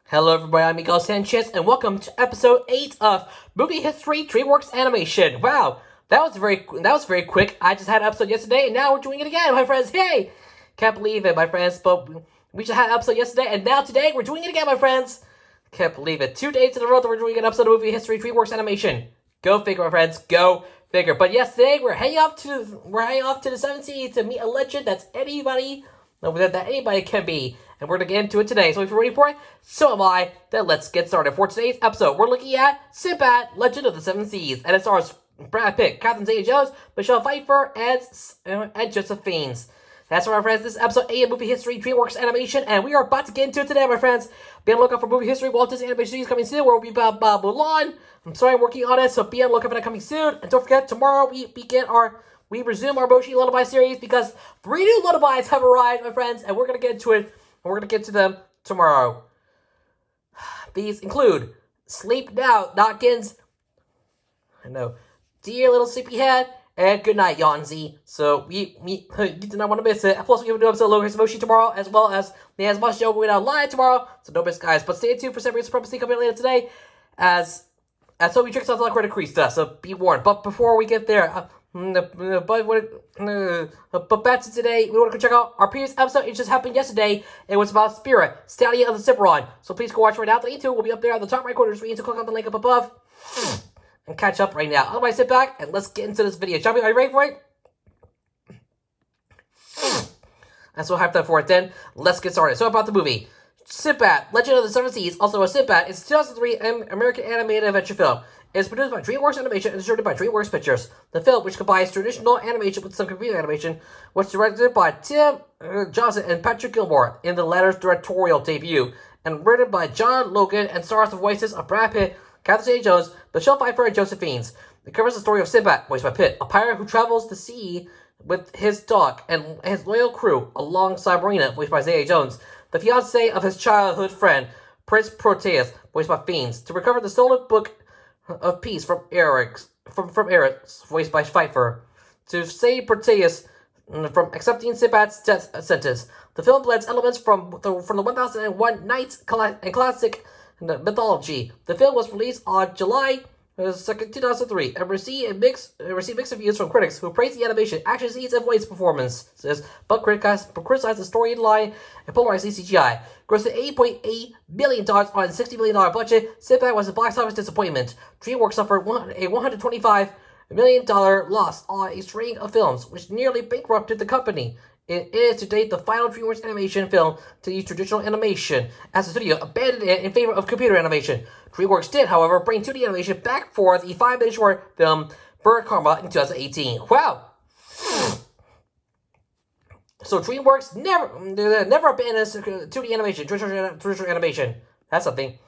Hello everybody, I'm Miguel Sanchez, and welcome to episode 8 of Movie History DreamWorks Animation. Wow, that was very quick. I just had an episode yesterday, and now we're doing it again, my friends. Yay! Can't believe it, my friends, but we just had an episode yesterday, and now today we're doing it again, my friends. Can't believe it. 2 days in a row that we're doing an episode of Movie History DreamWorks Animation. Go figure, my friends. Go figure. But yes, today we're heading off to the 7th Sea to meet a legend that anybody can be. And we're going to get into it today. So if you're ready for it, so am I. Then let's get started. For today's episode, we're looking at Sinbad, Legend of the Seven Seas. And it stars Brad Pitt, Catherine Zeta-Jones, Michelle Pfeiffer, and Joseph Fiennes. That's right, my friends. This is episode 8 of Movie History DreamWorks Animation. And we are about to get into it today, my friends. Be on the lookout for Movie History Walt Disney Animation Series coming soon. Where we'll be about Mulan. I'm working on it. So be on the lookout for that coming soon. And don't forget, tomorrow we resume our Moshi Lullaby series because 3 new lullabies have arrived, my friends. And we're going to get into it. We're going to get to them tomorrow. These include Sleep Now, Notkins. I know. Dear Little Sleepyhead. And Good Night, Yonzi. So, you do not want to miss it. Plus, we're going to do episode of Logan's Moshi tomorrow, as well as the Asma show going out live tomorrow. So, don't miss, guys. But stay tuned for Severance Supremacy coming later today, as Toby tricks off the credit crease does. So, be warned. But before we get there, but back to today, we want to go check out our previous episode. It just happened yesterday. It was about Spirit, Stallion of the Cimarron. So please go watch right now. The link to it will be up there on the top right corner of the screen. So click on the link up above and catch up right now. Otherwise, sit back and let's get into this video. Shall we? Are you ready for it? And so hyped up for it. Then let's get started. So about the movie, Sinbad, Legend of the Seven Seas. Also a Sinbad. It's a 2003 American animated adventure film. It's produced by DreamWorks Animation and distributed by DreamWorks Pictures. The film, which combines traditional animation with some computer animation, was directed by Tim Johnson and Patrick Gilmore in the latter's directorial debut, and written by John Logan and stars the voices of Brad Pitt, Catherine Zeta-Jones, Michelle Pfeiffer, and Joseph Fiennes. It covers the story of Sinbad, voiced by Pitt, a pirate who travels the sea with his dog and his loyal crew, alongside Marina, voiced by Zeta-Jones, the fiancée of his childhood friend, Prince Proteus, voiced by Fiennes, to recover the stolen book of peace from Eric, voiced by Pfeiffer, to save Proteus from accepting Sinbad's death sentence. The film blends elements from the 1001 Nights and classic mythology. The film was released on July 2nd, 2003, and received mixed reviews from critics who praised the animation, action scenes, and voice performances, but criticized the storyline and polarized the CGI. Grossed $8.8 million on a $60 million budget, Sinbad was a box office disappointment. DreamWorks suffered a $125 million loss on a string of films, which nearly bankrupted the company. It is to date the final DreamWorks animation film to use traditional animation, as the studio abandoned it in favor of computer animation. DreamWorks did, however, bring 2D animation back for the 5-minute short film Bird Karma in 2018. Wow! So DreamWorks never abandons 2D animation, traditional animation. That's something.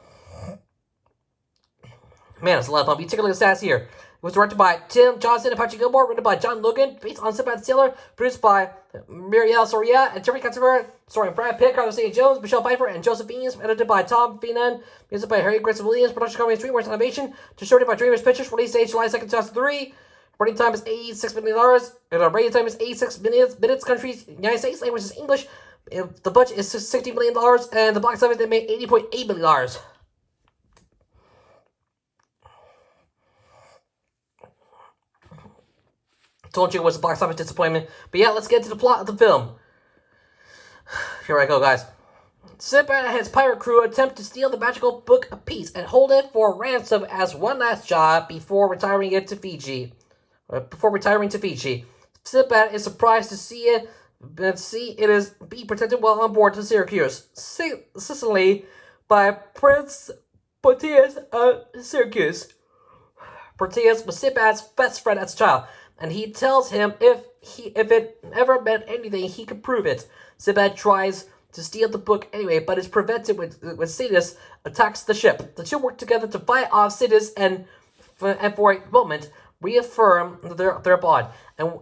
Man, it's a lot of fun. You take a look at the stats here. It was directed by Tim Johnson and Patrick Gilmore, written by John Logan, based on Sinbad Sailor, produced by Muriel Soria and Terry Katzenberg, starring Brad Pitt, Catherine Zeta-Jones, Michelle Pfeiffer, and Joseph Fiennes, edited by Tom Feenan, music by Harry Gregson-Williams, production company DreamWorks Animation, distributed by DreamWorks Pictures, release date July 2nd, 2003, running time is $86 million, and rating time is 86 minutes, country, United States, language is English, the budget is $60 million, and the box office, they made $80.8 million. Told you it was a box office disappointment. But yeah, let's get to the plot of the film. Here I go, guys. Sinbad and his pirate crew attempt to steal the magical Book of Peace and hold it for ransom as one last job before retiring to Fiji. Sinbad is surprised to see it is being protected while on board to Syracuse, Sicily, by Prince Proteus of Syracuse. Proteus was Sinbad's best friend as a child, and he tells him if it ever meant anything, he could prove it. Sinbad tries to steal the book anyway, but is prevented when Sidus attacks the ship. The two work together to fight off Sidus and for a moment reaffirm their bond. And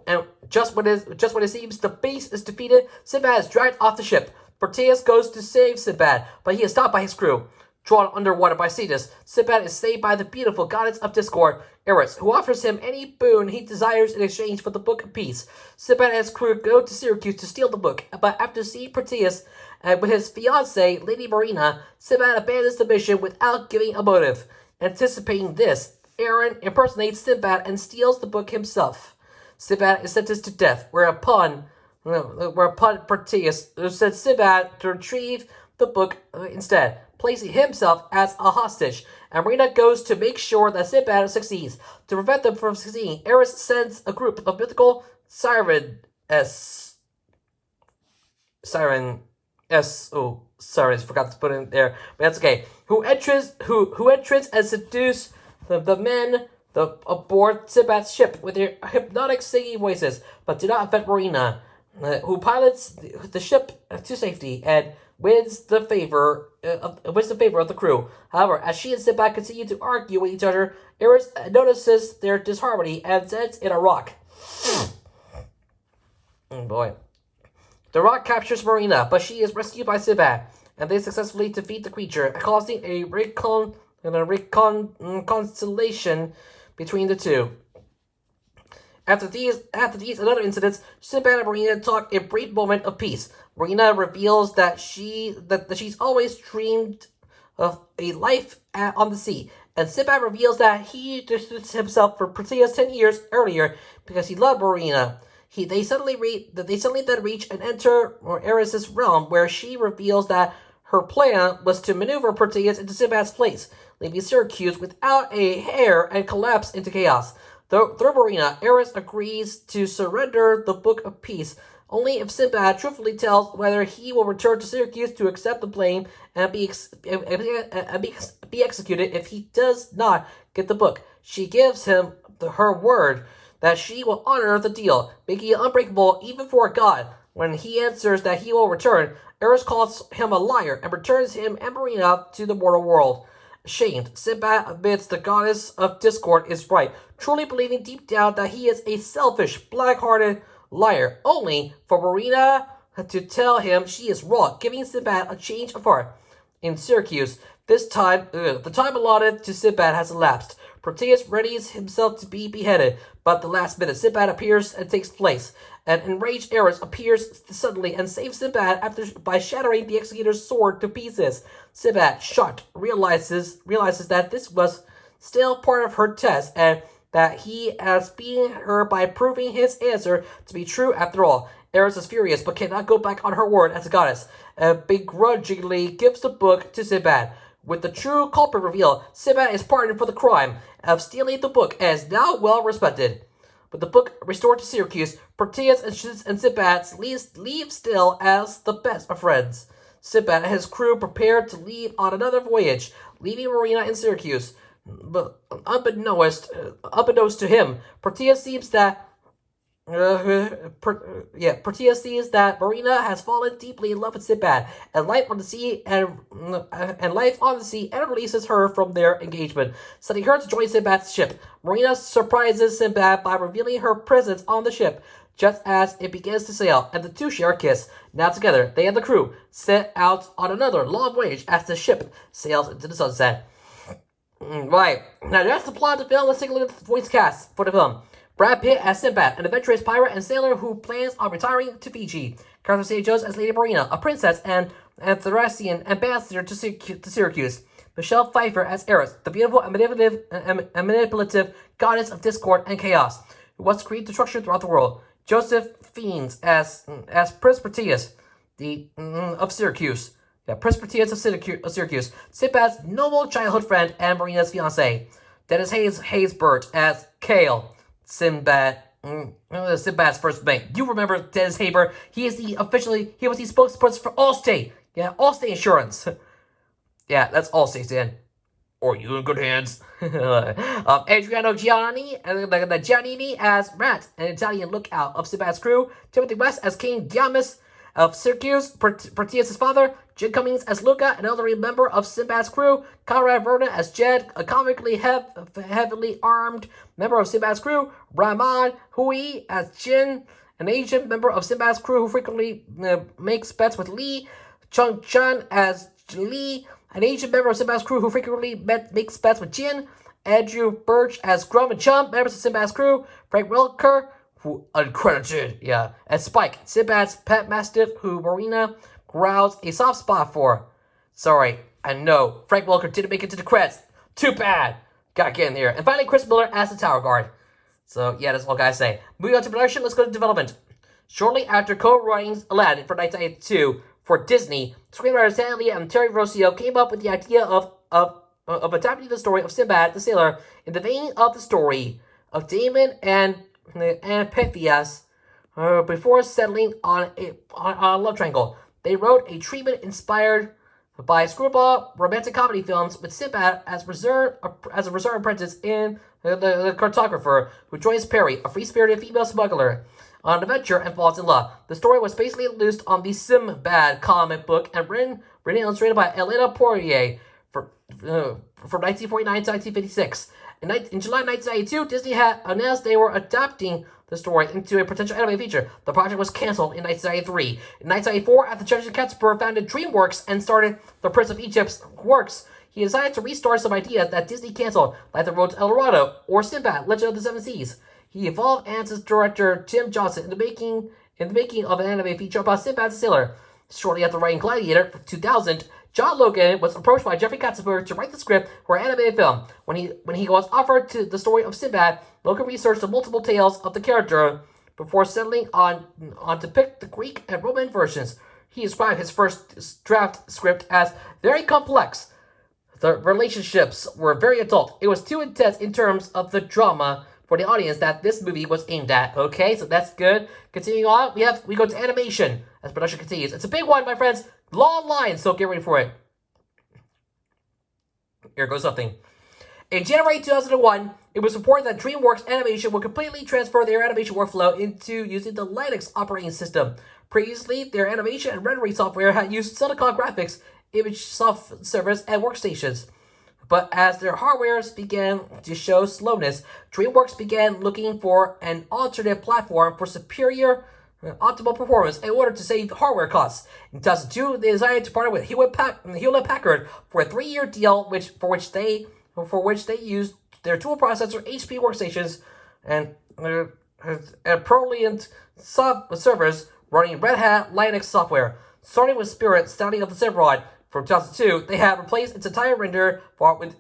just when it seems the beast is defeated, Sinbad is dragged off the ship. Proteus goes to save Sinbad, but he is stopped by his crew. Drawn underwater by Cetus, Sinbad is saved by the beautiful goddess of discord, Eris, who offers him any boon he desires in exchange for the Book of Peace. Sinbad and his crew go to Syracuse to steal the book, but after seeing Proteus with his fiancée, Lady Marina, Sinbad abandons the mission without giving a motive. Anticipating this, Aaron impersonates Sinbad and steals the book himself. Sinbad is sentenced to death, whereupon Proteus sends Sinbad to retrieve the book instead, placing himself as a hostage. And Marina goes to make sure that Sinbad succeeds. To prevent them from succeeding, Eris sends a group of mythical sirens, forgot to put it in there, but that's okay. Who entrance and seduce the men aboard Sinbad's ship with their hypnotic singing voices, but do not affect Marina, who pilots the ship to safety and wins the favor of the crew. However, as she and Sinbad continue to argue with each other, Eris notices their disharmony and sends in a rock. Oh boy. The rock captures Marina, but she is rescued by Sinbad, and they successfully defeat the creature, causing a reconciliation between the two. After these and other incidents, Sinbad and Marina talk a brief moment of peace. Marina reveals that she's always dreamed of a life on the sea, and Sinbad reveals that he distanced himself from Proteus 10 years earlier because he loved Marina. They suddenly then reach and enter Eris's realm, where she reveals that her plan was to maneuver Proteus into Sinbad's place, leaving Syracuse without a hair and collapse into chaos. Through Marina, Eris agrees to surrender the Book of Peace only if Sinbad truthfully tells whether he will return to Syracuse to accept the blame and be executed if he does not get the book. She gives him her word that she will honor the deal, making it unbreakable even for God. When he answers that he will return, Eris calls him a liar and returns him and Marina to the mortal world. Ashamed, Sinbad admits the goddess of discord is right, truly believing deep down that he is a selfish, black-hearted liar, only for Marina to tell him she is wrong, giving Sinbad a change of heart. In Syracuse, the time allotted to Sinbad has elapsed. Proteus readies himself to be beheaded, but at the last minute, Sinbad appears and takes place. An enraged Eris appears suddenly and saves Sinbad by shattering the executor's sword to pieces. Sinbad, shocked, realizes that this was still part of her test, and that he has beaten her by proving his answer to be true after all. Eris is furious, but cannot go back on her word as a goddess, and begrudgingly gives the book to Sinbad. With the true culprit revealed, Sinbad is pardoned for the crime of stealing the book and is now well respected. With the book restored to Syracuse, Proteus and Sinbad leave still as the best of friends. Sinbad and his crew prepare to leave on another voyage, leaving Marina in Syracuse. But unbeknownst to him, Proteus sees that Marina has fallen deeply in love with Sinbad and life on the sea and releases her from their engagement, sending her to join Sinbad's ship. Marina surprises Sinbad by revealing her presence on the ship just as it begins to sail, and the two share a kiss. Now together, they and the crew set out on another long voyage as the ship sails into the sunset. Right, now that's the plot of the film. Let's take a look at the voice cast for the film. Brad Pitt as Sinbad, an adventurous pirate and sailor who plans on retiring to Fiji. Catherine Zeta-Jones as Lady Marina, a princess and Thracian ambassador to Syracuse. Michelle Pfeiffer as Eris, the beautiful and manipulative goddess of discord and chaos, who wants to create destruction throughout the world. Joseph Fiennes as Prince Proteus, of Syracuse. Prince Proteus of Syracuse. Sinbad's noble childhood friend and Marina's fiancé. Dennis Haysbert as Kale, Sinbad's first mate. You remember Dennis Haysbert? He was the spokesperson for Allstate. Allstate Insurance. That's Allstate's in. Or you in good hands. Adriano Giannini as Rat, an Italian lookout of Sinbad's crew. Timothy West as King Giamis of Syracuse, Proteus' father. Jim Cummings as Luca, an elderly member of Sinbad's crew. Conrad Verna as Jed, a comically heavily armed member of Sinbad's crew. Rahman Hui as Jin, an Asian member of Sinbad's crew who frequently makes bets with Lee. Chung Chun as Lee, an ancient member of Sinbad's crew who frequently makes bets with Jin, Andrew Birch as Grum and Chum, members of Sinbad's crew, Frank Welker, who uncredited, and Spike, Sinbad's pet mastiff, who Marina growls a soft spot for. Sorry, I know, Frank Welker didn't make it to the credits. Too bad. Gotta get in here. And finally, Chris Miller as the tower guard. So, yeah, that's all I gotta say. Moving on to production, let's go to development. Shortly after co-writing Aladdin for 1982 for Disney, screenwriters Stan Lee and Terry Rossio came up with the idea of adapting the story of Sinbad the Sailor in the vein of the story of Damon and Pythias before settling on a love triangle. They wrote a treatment inspired by screwball romantic comedy films with Sinbad as a reserve apprentice in the cartographer who joins Perry, a free-spirited female smuggler, on an adventure and falls in love. The story was basically introduced on the Sinbad comic book and written and illustrated by Elena Poirier from 1949 to 1956. In July 1992, Disney had announced they were adapting the story into a potential anime feature. The project was canceled in 1993. In 1994, after Judge Katzberg founded DreamWorks and started the Prince of Egypt's works, he decided to restart some ideas that Disney canceled, like The Road to El Dorado or Sinbad, Legend of the Seven Seas. He involved ANSYS director Tim Johnson in the making of an anime feature about Sinbad the Sailor. Shortly after writing Gladiator for 2000, John Logan was approached by Jeffrey Katzenberg to write the script for an animated film. When he was offered to the story of Sinbad, Logan researched the multiple tales of the character before settling on to pick the Greek and Roman versions. He described his first draft script as very complex. The relationships were very adult. It was too intense in terms of the drama for the audience that this movie was aimed at. Okay, so that's good. Continuing on, we go to animation as production continues. It's a big one, my friends. Long line, so get ready for it. Here goes something. In January 2001, it was reported that DreamWorks Animation would completely transfer their animation workflow into using the Linux operating system. Previously, their animation and rendering software had used Silicon Graphics, image soft servers, and workstations. But as their hardwares began to show slowness, DreamWorks began looking for an alternate platform for superior optimal performance in order to save hardware costs. In 2002, they decided to partner with Hewlett-Packard for a 3-year deal, for which they used their dual processor HP workstations and Proliant servers running Red Hat Linux software. Starting with Spirit, Standing of the Simrod, from 2002, they had replaced its entire render with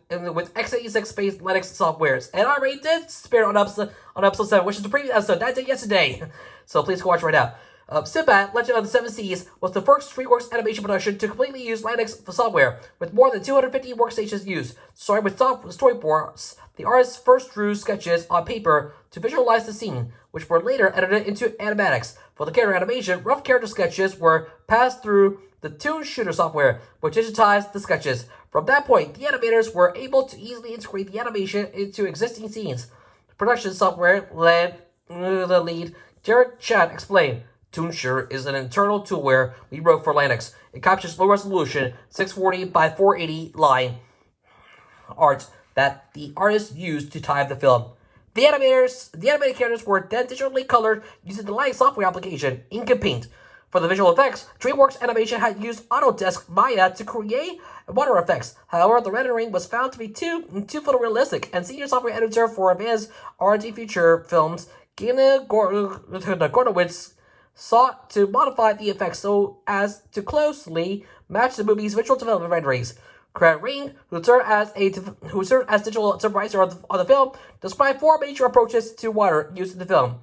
x86-based Linux softwares. And I already did Spirit on episode 7, which is the previous episode that I did yesterday. So please go watch right now. Sinbad, Legend of the Seven Seas, was the first DreamWorks animation production to completely use Linux software, with more than 250 workstations used. Starting with storyboards, the artists first drew sketches on paper to visualize the scene, which were later edited into animatics. For the character animation, rough character sketches were passed through the Toon Shooter software, which digitized the sketches. From that point, the animators were able to easily integrate the animation into existing scenes. The production software the lead, Jared Chan, explained, Toon Shooter is an internal toolware we wrote for Linux. It captures low resolution, 640 by 480 line art that the artists used to time the film. The animated characters were then digitally colored using the Linux software application, Ink and Paint. For the visual effects, DreamWorks Animation had used Autodesk Maya to create water effects. However, the rendering was found to be too photorealistic, and senior software editor for advanced R&D feature films, Gina Gornowitz, sought to modify the effects so as to closely match the movie's visual development renderings. Craig Ring, who served as digital supervisor on the film, described 4 major approaches to water used in the film.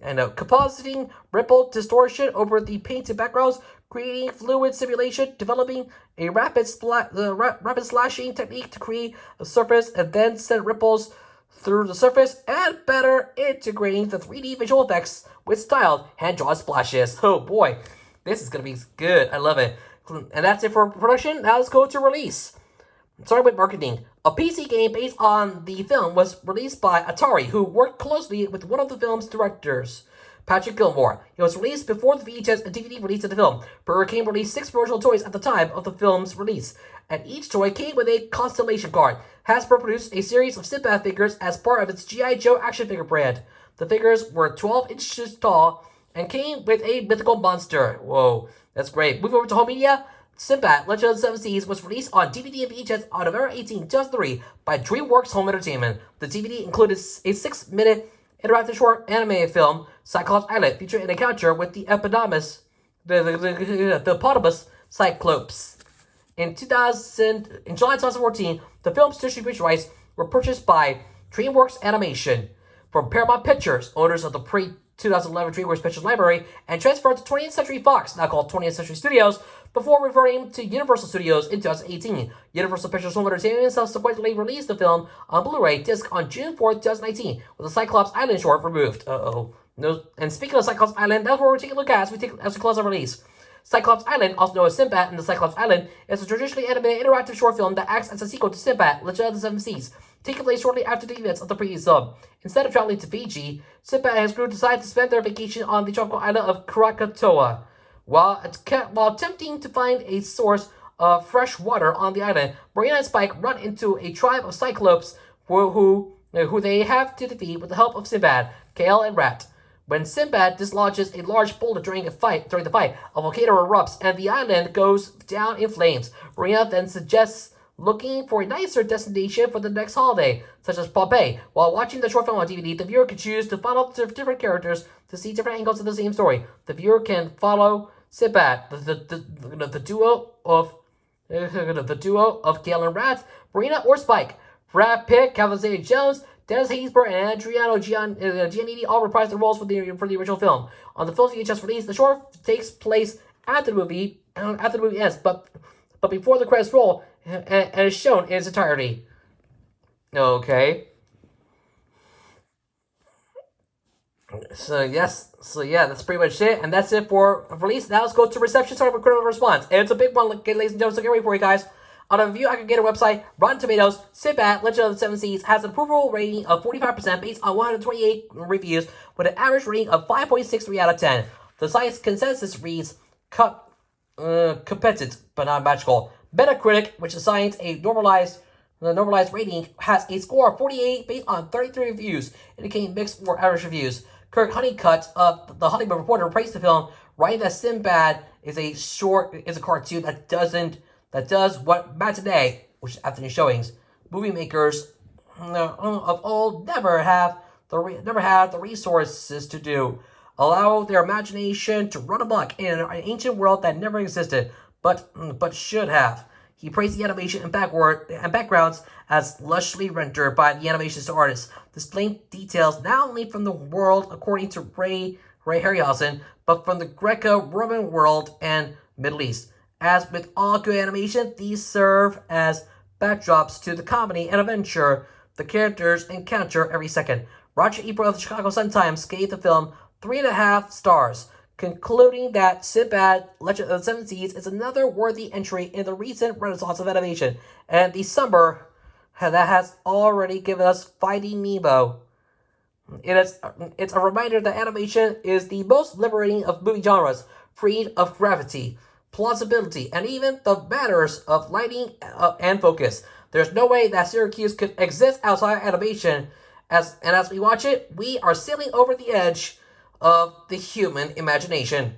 And compositing ripple distortion over the painted backgrounds, creating fluid simulation, developing a rapid slashing technique to create a surface and then send ripples through the surface, and better integrating the 3D visual effects with styled hand-drawn splashes. Oh boy, this is going to be good. I love it. And that's it for production. Now let's go to release. Starting with marketing. A PC game based on the film was released by Atari, who worked closely with one of the film's directors, Patrick Gilmore. It was released before the VHS and DVD release of the film. Burger King released 6 promotional toys at the time of the film's release, and each toy came with a constellation card. Hasbro produced a series of Sinbad figures as part of its G.I. Joe action figure brand. The figures were 12 inches tall and came with a mythical monster. Whoa, that's great. Moving over to home media. Sinbad, Legend of the Seven Seas was released on DVD and VHS on November 18, 2003 by DreamWorks Home Entertainment. The DVD included a 6-minute interactive short animated film, Cyclops Island, featuring an encounter with the eponymous Cyclops. In July 2014, the film's distribution rights were purchased by DreamWorks Animation from Paramount Pictures, owners of the pre-2011 DreamWorks Pictures Library, and transferred to 20th Century Fox, now called 20th Century Studios, before reverting to Universal Studios in 2018. Universal Pictures Home Entertainment subsequently released the film on Blu-ray disc on June 4th, 2019, with the Cyclops Island short removed. No. And speaking of Cyclops Island, that's what we're taking a look at as we close our release. Cyclops Island, also known as Sinbad and the Cyclops Island, is a traditionally animated interactive short film that acts as a sequel to Sinbad, Legend of the Seven Seas, taking place shortly after the events of the previous film. Instead of traveling to Fiji, Sinbad and his crew decide to spend their vacation on the tropical island of Krakatoa. While attempting to find a source of fresh water on the island, Marina and Spike run into a tribe of Cyclops who they have to defeat with the help of Sinbad, Kale, and Rat. When Sinbad dislodges a large boulder during the fight, a volcano erupts and the island goes down in flames. Marina then suggests looking for a nicer destination for the next holiday, such as Pompeii. While watching the short film on DVD, the viewer can choose to follow different characters to see different angles of the same story. The viewer can follow Sinbad, the duo of Gale and Rat, Marina or Spike. Brad Pitt, Calvin Zeta-Jones, Dennis Haysbert, and Adriano Giannini all reprised their roles for the original film. On the film's VHS release, the short takes place after the movie ends, but before the credits roll, and is shown in its entirety. Okay. So yeah, that's pretty much it, and that's it for release. Now let's go to reception, starting with critical response, and it's a big one, ladies and gentlemen. So get ready for it, guys. On a review aggregator website, Rotten Tomatoes, Sinbad, Legend of the Seven Seas has an approval rating of 45% based on 128 reviews, with an average rating of 5.63 out of 10. The site's consensus reads competent but not magical. Metacritic, which assigns a normalized rating, has a score of 48 based on 33 reviews, indicating mixed or average reviews. Kirk Honeycutt of The Hollywood Reporter praised the film, writing that Sinbad is a cartoon that does what matinee, which is afternoon showings, movie makers of old never had the resources to do. Allow their imagination to run amok in an ancient world that never existed, but should have. He praised the animation and backgrounds as lushly rendered by the animation artists, displaying details not only from the world according to Ray Harryhausen, but from the Greco-Roman world and Middle East. As with all good animation, these serve as backdrops to the comedy and adventure the characters encounter every second. Roger Ebert of the Chicago Sun-Times gave the film 3.5 stars, concluding that Sinbad, Legend of the Seven Seas is another worthy entry in the recent renaissance of animation, and the summer that has already given us Finding Nemo. It's a reminder that animation is the most liberating of movie genres, freed of gravity, plausibility, and even the matters of lighting and focus. There's no way that Syracuse could exist outside animation, as we watch it, we are sailing over the edge of the human imagination.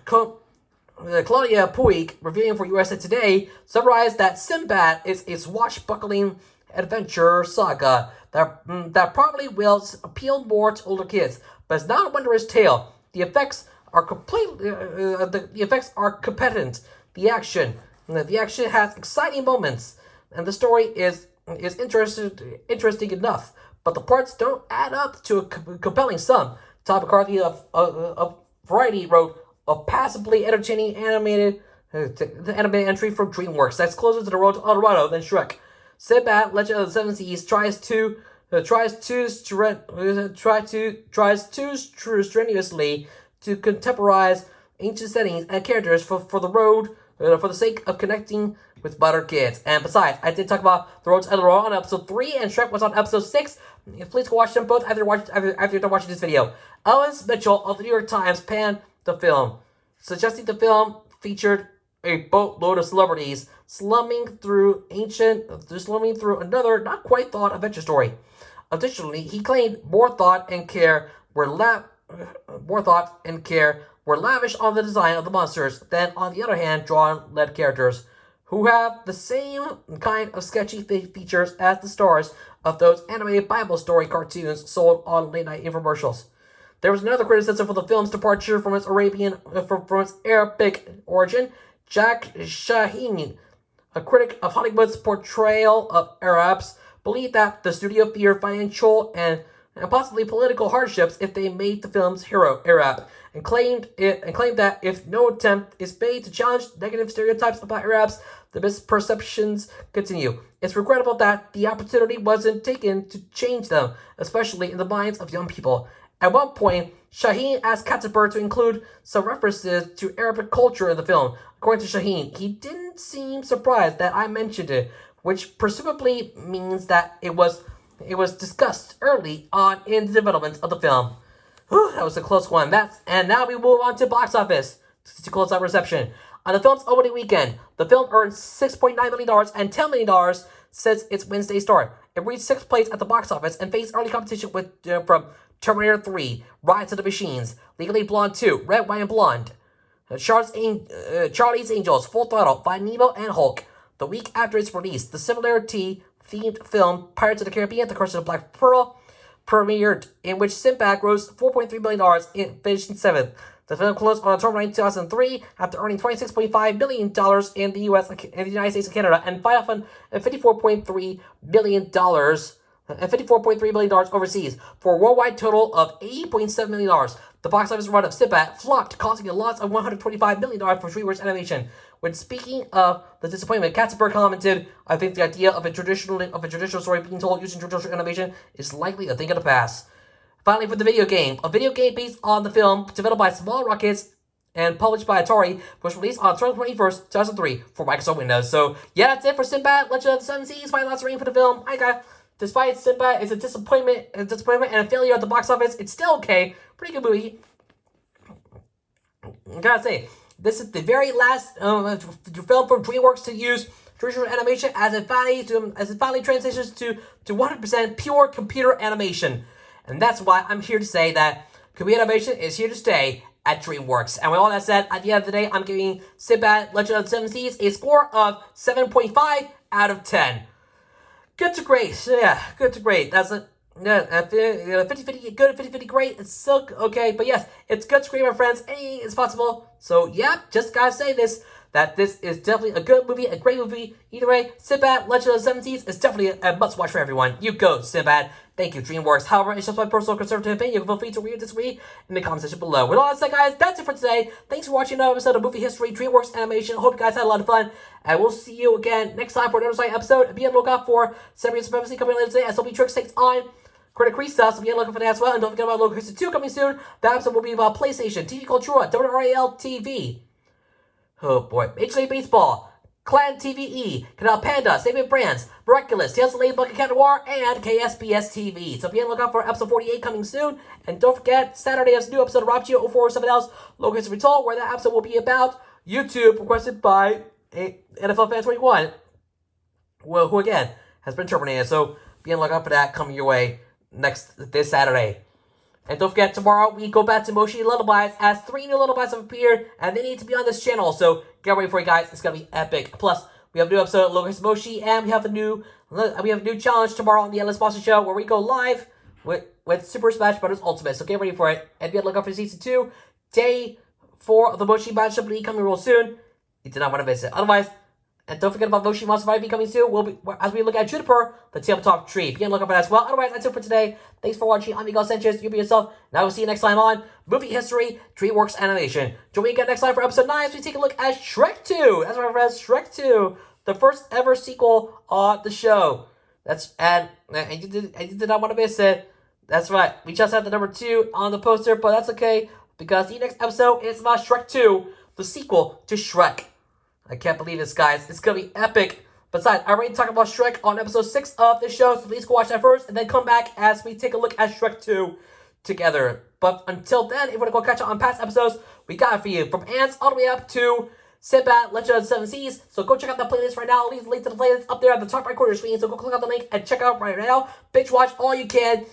Claudia Puig, reviewing for USA Today, summarized that Sinbad is a swashbuckling adventure saga that probably will appeal more to older kids, but it's not a wondrous tale. The effects are competent. The action has exciting moments, and the story is interesting enough, but the parts don't add up to a compelling sum. Todd McCarthy of Variety wrote a passably entertaining animated entry from DreamWorks that's closer to the road to El Dorado than Shrek. Sinbad, Legend of the Seven Seas tries too strenuously to contemporize ancient settings and characters for the sake of connecting with modern kids. And besides, I did talk about The Road to El Dorado on episode 3, and Shrek was on episode 6. Please go watch them both after you're done watching this video. Owens Mitchell of the New York Times panned the film, suggesting the film featured a boatload of celebrities slumming through another not quite thought adventure story. Additionally, he claimed more thought and care were lavish on the design of the monsters than, on the other hand, drawn-led characters, who have the same kind of sketchy features as the stars of those animated Bible story cartoons sold on late-night infomercials. There was another criticism for the film's departure from its from its Arabic origin. Jack Shaheen, a critic of Hollywood's portrayal of Arabs, believed that the studio feared financial and possibly political hardships if they made the film's hero Arab, and claimed that if no attempt is made to challenge negative stereotypes about Arabs, the misperceptions continue. It's regrettable that the opportunity wasn't taken to change them, especially in the minds of young people. At one point, Shaheen asked Katzenberg to include some references to Arabic culture in the film. According to Shaheen, he didn't seem surprised that I mentioned it, which presumably means that it was discussed early on in the development of the film. Whew, that was a close one. And now we move on to box office to close out reception. On the film's opening weekend, the film earned $6.9 million and $10 million since its Wednesday start. It reached 6th place at the box office and faced early competition from Terminator 3, Rise of the Machines, Legally Blonde 2, Red, White, and Blonde, Charlie's Angels, Full Throttle, Find Nemo, and Hulk. The week after its release, the similarity-themed film Pirates of the Caribbean: The Curse of the Black Pearl premiered, in which Sinbad grossed $4.3 million in finishing 7th. The film closed on October 9, 2003, after earning $26.5 million in the U.S. and the United States and Canada, and $54.3 million overseas, for a worldwide total of $80.7 million. The box office run of Sinbad flopped, costing a loss of $125 million for DreamWorks Animation. When speaking of the disappointment, Katzenberg commented, "I think the idea of a traditional story being told using traditional animation is likely a thing of the past." Finally, for the video game, a video game based on the film, developed by Small Rockets and published by Atari, was released on October 21st, 2003 for Microsoft Windows. So, yeah, that's it for Sinbad, Legend of the Seven Seas. Final thoughts rating for the film. Hi, guys. Despite Sinbad is a disappointment and a failure at the box office, it's still okay. Pretty good movie. I gotta say, this is the very last film from DreamWorks to use traditional animation as it finally transitions to 100% pure computer animation. And that's why I'm here to say that computer animation is here to stay at DreamWorks. And with all that said, at the end of the day, I'm giving Sinbad, Legend of the Seven Seas a score of 7.5 out of 10. Good to great. Yeah, good to great. That's a 50-50 good, 50-50 great. It's still okay, but yes, it's good to great, my friends. Anything is possible. So, yeah, just gotta say that this is definitely a good movie, a great movie. Either way, Sinbad, Legend of the Seven Seas is definitely a must-watch for everyone. You go, Sinbad. Thank you, DreamWorks. However, it's just my personal conservative opinion. You can feel free to read or disagree in the comment section below. With all that said, guys, that's it for today. Thanks for watching another episode of Movie History, DreamWorks Animation. Hope you guys had a lot of fun. And we'll see you again next time for another exciting episode. And be on the lookout for Severance Supremacy coming later today as Sophie Tricks takes on Critic Krista. So be on the lookout for that as well. And don't forget about Local History 2 coming soon. That episode will be about PlayStation, TV Cultura, WRAL TV. Oh boy. Major League Baseball, Clan TVE, Canal Panda, Saving Brands, Miraculous, Tales of the Lady Buck and Cat Noir, and KSBS TV. So be on the lookout for episode 48 coming soon. And don't forget, Saturday has a new episode of Rob Geo 0407 Else, Local History Told, where that episode will be about YouTube, requested by NFL Fan 21, well, who again has been terminated. So be on the lookout for that coming your way this Saturday. And don't forget, tomorrow we go back to Moshi Lullabies as 3 new lullabies have appeared, and they need to be on this channel. So get ready for it, guys. It's gonna be epic. Plus, we have a new episode of Locust Moshi, and we have a new challenge tomorrow on the Endless Monster Show where we go live with Super Smash Bros. Ultimate. So get ready for it, and be on the lookout for season 2, day 4 of the Moshi Matchup League coming real soon. You do not want to miss it. Otherwise, and don't forget about Moshi Monster 5 coming soon. As we look at Juniper, the tabletop tree. Be on the lookout for that as well. Otherwise, that's it for today. Thanks for watching. I'm Miguel Sanchez. You be yourself. And I will see you next time on Movie History, DreamWorks Animation. Join me again next time for episode 9 as we take a look at Shrek 2. That's right, friends. Shrek 2. The first ever sequel on the show. And you did not want to miss it. That's right. We just had the number 2 on the poster, but that's okay. Because the next episode is about Shrek 2, the sequel to Shrek. I can't believe this, guys. It's going to be epic. Besides, I already talked about Shrek on episode 6 of this show, so please go watch that first, and then come back as we take a look at Shrek 2 together. But until then, if you want to go catch up on past episodes, we got it for you. From Ants all the way up to Sinbad, Legend of the Seven Seas. So go check out the playlist right now. I'll leave the link to the playlist up there at the top right corner of the screen. So go click on the link and check out right now. Binge watch all you can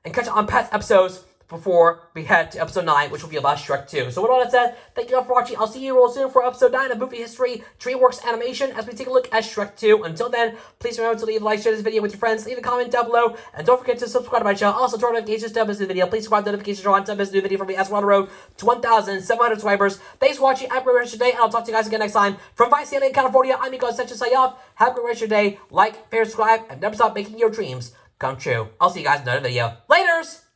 and catch up on past episodes before we head to episode 9, which will be about Shrek 2. So with all that said, thank you all for watching. I'll see you real soon for episode 9 of Movie History DreamWorks Animation as we take a look at Shrek 2. Until then, please remember to leave a like, share this video with your friends, leave a comment down below, and don't forget to subscribe to my channel. Also, turn on notifications to miss a new video. Please subscribe to notifications on to miss a new video from me as we're on the road to 1,700 subscribers. Thanks for watching. Have a great rest of your day, and I'll talk to you guys again next time. From Vice City, California, I'm your host, sign off. Have a great rest of your day. Like, share, subscribe, and never stop making your dreams come true. I'll see you guys in another video. Laters!